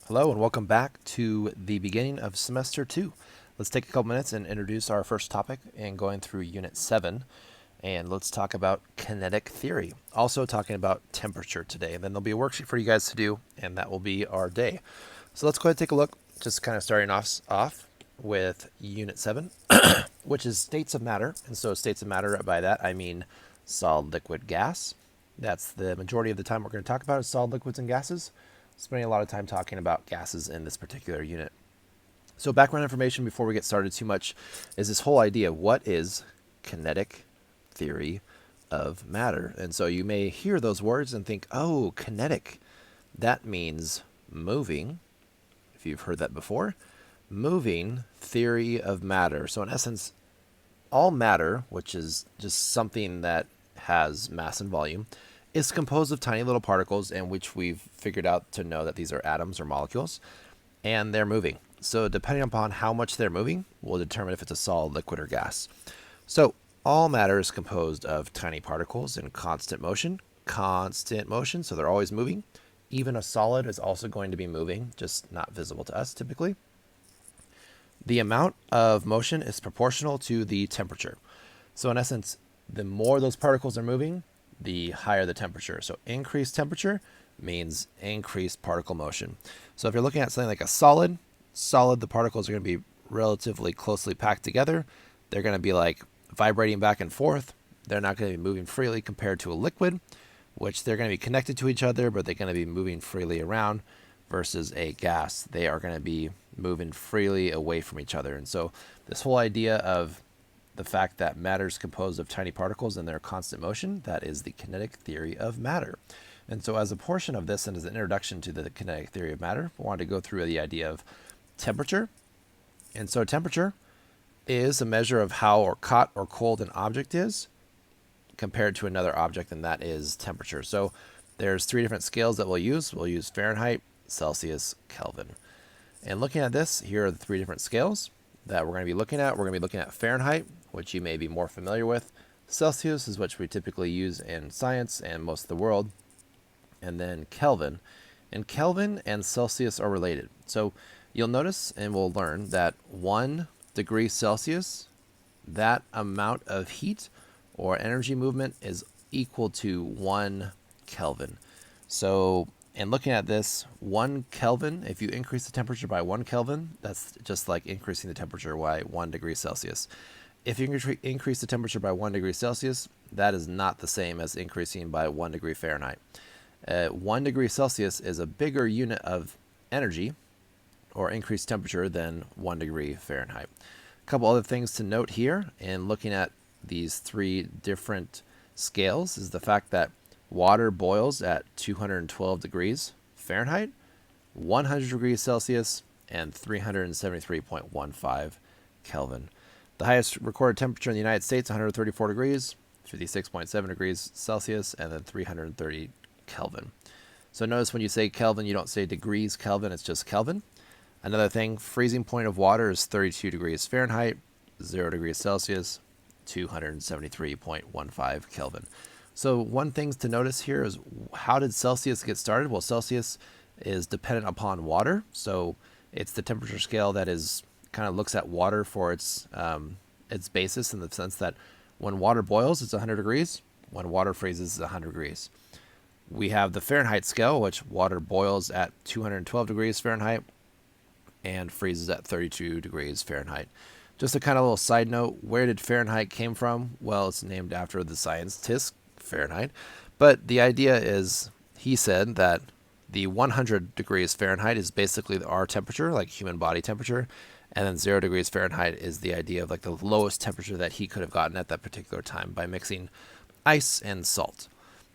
Hello and welcome back to the beginning of semester 2. Let's take a couple minutes and introduce our first topic and going through unit 7. And let's talk about kinetic theory. Also talking about temperature today. And then there'll be a worksheet for you guys to do, and that will be our day. So let's go ahead and take a look, just kind of starting off with unit 7, which is states of matter. And so states of matter, by that I mean solid, liquid, gas. That's the majority of the time we're going to talk about is solid, liquids, and gases. Spending a lot of time talking about gases in this particular unit. So background information before we get started too much is this whole idea of what is kinetic theory of matter. And so you may hear those words and think, oh, kinetic, that means moving, if you've heard that before. Moving theory of matter. So in essence, all matter, which is just something that has mass and volume, is composed of tiny little particles, in which we've figured out to know that these are atoms or molecules, and they're moving. So depending upon how much they're moving will determine if it's a solid, liquid, or gas. So all matter is composed of tiny particles in constant motion, so they're always moving. Even a solid is also going to be moving, just not visible to us typically. The amount of motion is proportional to the temperature. So in essence, the more those particles are moving, the higher the temperature. So increased temperature means increased particle motion. So if you're looking at something like a solid, the particles are going to be relatively closely packed together. They're going to be like vibrating back and forth. They're not going to be moving freely compared to a liquid, which they're going to be connected to each other, but they're going to be moving freely around, versus a gas. They are going to be moving freely away from each other. And so this whole idea of the fact that matter is composed of tiny particles and their constant motion, that is the kinetic theory of matter. And so as a portion of this and as an introduction to the kinetic theory of matter, I wanted to go through the idea of temperature. And so temperature is a measure of how hot or cold an object is compared to another object, and that is temperature. So there's 3 different scales that we'll use. We'll use Fahrenheit, Celsius, Kelvin. And looking at this, here are the 3 different scales that we're going to be looking at. We're going to be looking at Fahrenheit, which you may be more familiar with. Celsius is what we typically use in science and most of the world. And then Kelvin. And Kelvin and Celsius are related. So you'll notice, and we'll learn, that 1 degree Celsius, that amount of heat or energy movement is equal to 1 Kelvin. So and looking at this, 1 Kelvin, if you increase the temperature by 1 Kelvin, that's just like increasing the temperature by 1 degree Celsius. If you increase the temperature by 1 degree Celsius, that is not the same as increasing by 1 degree Fahrenheit. 1 degree Celsius is a bigger unit of energy or increased temperature than 1 degree Fahrenheit. A couple other things to note here in looking at these 3 different scales is the fact that water boils at 212 degrees Fahrenheit, 100 degrees Celsius, and 373.15 Kelvin. The highest recorded temperature in the United States, 134 degrees, 56.7 degrees Celsius, and then 330 Kelvin. So notice when you say Kelvin, you don't say degrees Kelvin, it's just Kelvin. Another thing, freezing point of water is 32 degrees Fahrenheit, 0 degrees Celsius, 273.15 Kelvin. So one thing to notice here is, how did Celsius get started? Well, Celsius is dependent upon water. So it's the temperature scale that is kind of looks at water for its basis, in the sense that when water boils, it's 100 degrees. When water freezes, it's 100 degrees. We have the Fahrenheit scale, which water boils at 212 degrees Fahrenheit and freezes at 32 degrees Fahrenheit. Just a kind of little side note, where did Fahrenheit came from? Well, it's named after the scientist Fahrenheit, but the idea is, he said that the 100 degrees Fahrenheit is basically our temperature, like human body temperature, and then 0 degrees Fahrenheit is the idea of like the lowest temperature that he could have gotten at that particular time by mixing ice and salt.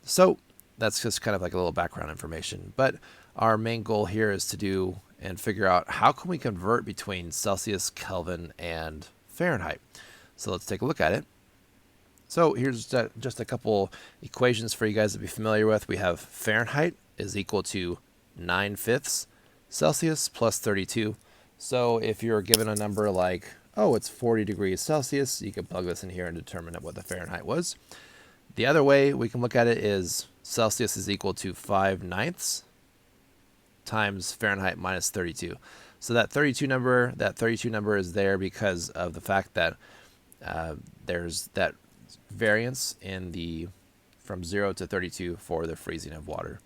So that's just kind of like a little background information, but our main goal here is to do and figure out how can we convert between Celsius, Kelvin, and Fahrenheit. So let's take a look at it. So here's just a couple equations for you guys to be familiar with. We have Fahrenheit is equal to 9/5 Celsius plus 32. So if you're given a number like, oh, it's 40 degrees Celsius, you can plug this in here and determine what the Fahrenheit was. The other way we can look at it is Celsius is equal to 5/9 times Fahrenheit minus 32. So that 32 number is there because of the fact that there's that variance in the from 0 to 32 for the freezing of water.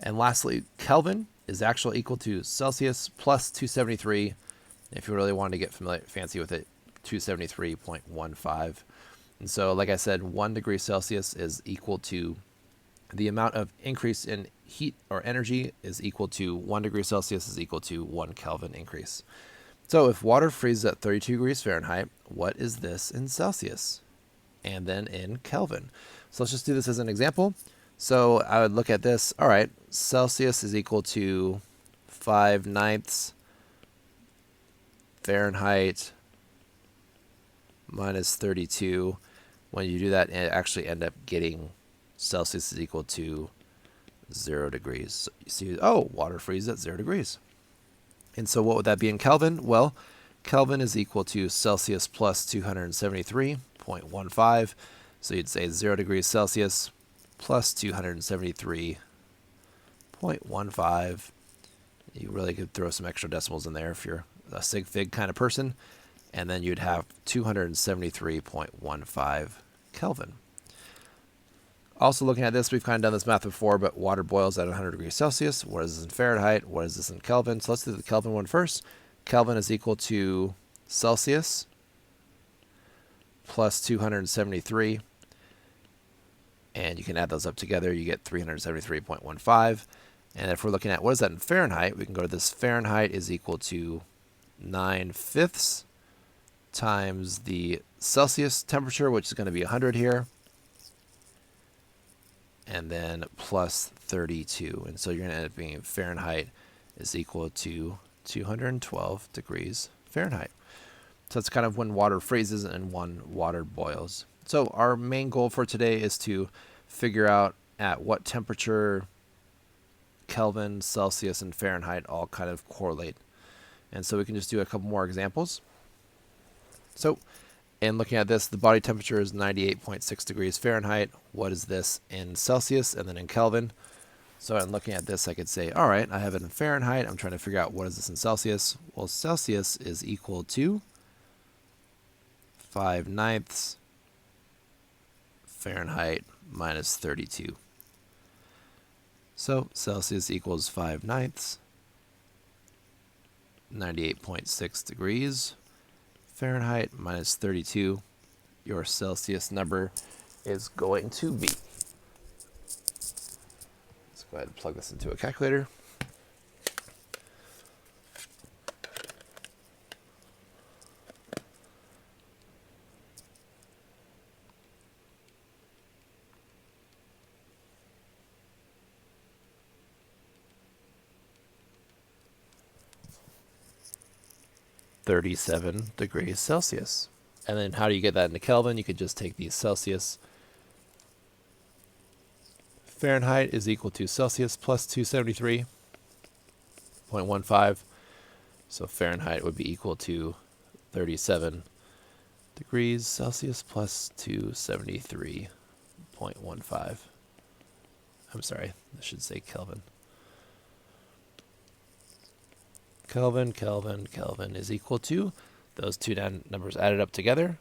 And lastly, Kelvin is actually equal to Celsius plus 273. If you really wanted to get fancy with it, 273.15. And so, like I said, 1 degree Celsius is equal to the amount of increase in heat or energy is equal to 1 degree Celsius is equal to 1 Kelvin increase. So if water freezes at 32 degrees Fahrenheit, what is this in Celsius? And then in Kelvin. So let's just do this as an example. So I would look at this. All right, Celsius is equal to 5/9 Fahrenheit minus 32. When you do that, it actually end up getting Celsius is equal to 0 degrees. So you see, oh, water freezes at 0 degrees. And so what would that be in Kelvin? Well, Kelvin is equal to Celsius plus 273.15. So you'd say 0 degrees Celsius plus 273.15. You really could throw some extra decimals in there if you're a sig fig kind of person. And then you'd have 273.15 Kelvin. Also looking at this, we've kind of done this math before, but water boils at 100 degrees Celsius. What is this in Fahrenheit? What is this in Kelvin? So let's do the Kelvin one first. Kelvin is equal to Celsius plus 273. And you can add those up together. You get 373.15. And if we're looking at what is that in Fahrenheit, we can go to this. Fahrenheit is equal to 9/5 times the Celsius temperature, which is going to be 100 here, and then plus 32. And so you're going to end up being Fahrenheit is equal to 212 degrees Fahrenheit. So that's kind of when water freezes and when water boils. So our main goal for today is to figure out at what temperature Kelvin, Celsius, and Fahrenheit all kind of correlate. And so we can just do a couple more examples. So in looking at this, the body temperature is 98.6 degrees Fahrenheit. What is this in Celsius and then in Kelvin? So in looking at this, I could say, all right, I have it in Fahrenheit. I'm trying to figure out what is this in Celsius. Well, Celsius is equal to 5/9 Fahrenheit minus 32. So Celsius equals 5/9, 98.6 degrees Fahrenheit minus 32. Your Celsius number is going to be. Let's go ahead and plug this into a calculator. .37 degrees Celsius. And then how do you get that into Kelvin? You could just take the Celsius. Fahrenheit is equal to Celsius plus 273.15. So Fahrenheit would be equal to 37 degrees Celsius plus 273.15. I'm sorry, I should say Kelvin. Kelvin is equal to those two numbers added up together.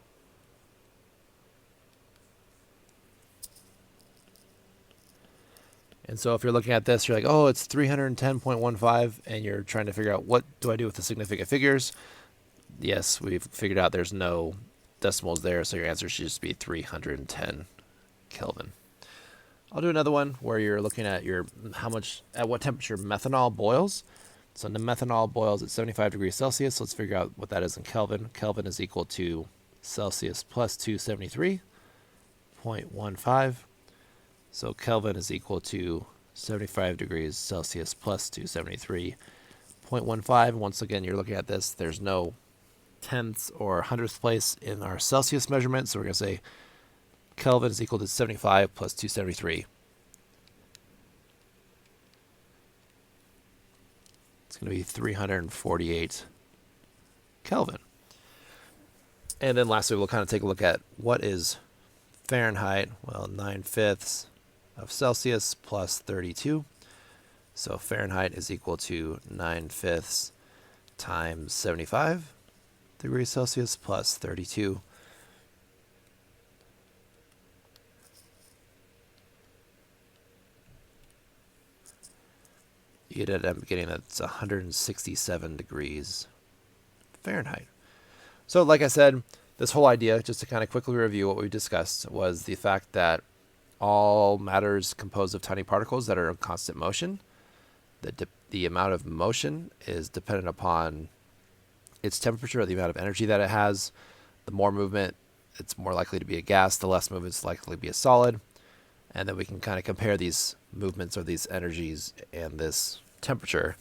And so if you're looking at this, you're like, oh, it's 310.15, and you're trying to figure out what do I do with the significant figures. Yes, we've figured out there's no decimals there, so your answer should just be 310 Kelvin. I'll do another one where you're looking at at what temperature methanol boils. So the methanol boils at 75 degrees Celsius. Let's figure out what that is in Kelvin. Kelvin is equal to Celsius plus 273.15. So Kelvin is equal to 75 degrees Celsius plus 273.15. Once again, you're looking at this. There's no tenths or hundredths place in our Celsius measurement. So we're going to say Kelvin is equal to 75 plus 273. It's going to be 348 Kelvin. And then lastly, we'll kind of take a look at what is Fahrenheit. Well, 9/5 of Celsius plus 32. So Fahrenheit is equal to 9/5 times 75 degrees Celsius plus 32. You end up getting that's 167 degrees Fahrenheit. So like I said, this whole idea, just to kind of quickly review what we discussed, was the fact that all matter is composed of tiny particles that are in constant motion. The amount of motion is dependent upon its temperature or the amount of energy that it has. The more movement, it's more likely to be a gas. The less movement, it's likely to be a solid. And then we can kind of compare these movements or these energies and this temperature,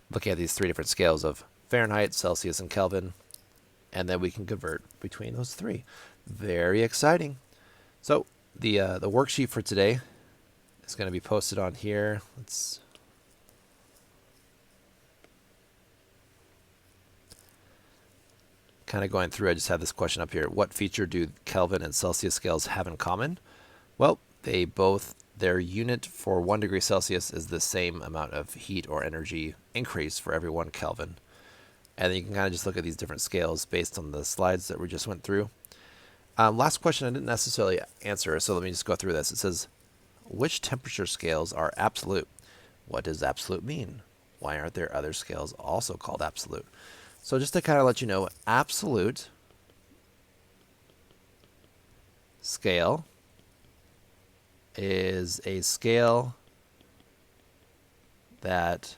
looking at these three different scales of Fahrenheit, Celsius, and Kelvin. And then we can convert between those three. Very exciting. So the worksheet for today is going to be posted on here. Let's kind of going through. I just have this question up here. What feature do Kelvin and Celsius scales have in common? Well, their unit for 1 degree Celsius is the same amount of heat or energy increase for every 1 Kelvin. And then you can kind of just look at these different scales based on the slides that we just went through. Last question I didn't necessarily answer, so let me just go through this. It says, which temperature scales are absolute? What does absolute mean? Why aren't there other scales also called absolute? So just to kind of let you know, absolute scale is a scale that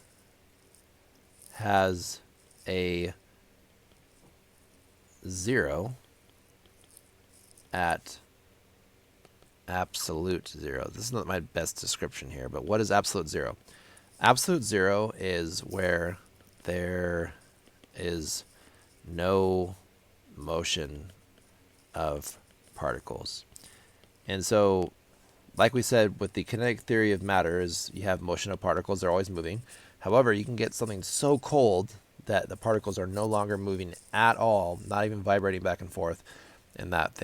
has a 0 at absolute 0. This is not my best description here, but what is absolute 0? Absolute 0 is where there is no motion of particles. And so, like we said, with the kinetic theory of matter, is you have motion of particles, they're always moving. However, you can get something so cold that the particles are no longer moving at all, not even vibrating back and forth, and that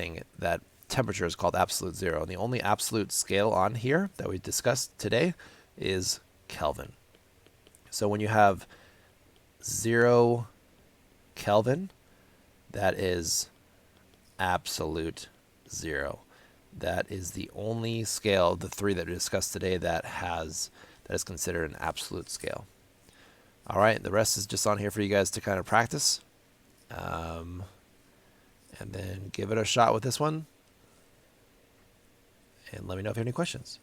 temperature is called absolute 0. And the only absolute scale on here that we discussed today is Kelvin. So when you have 0 Kelvin, that is absolute 0. That is the only scale, the three that we discussed today, that is considered an absolute scale. All right, the rest is just on here for you guys to kind of practice. And then give it a shot with this one. And let me know if you have any questions.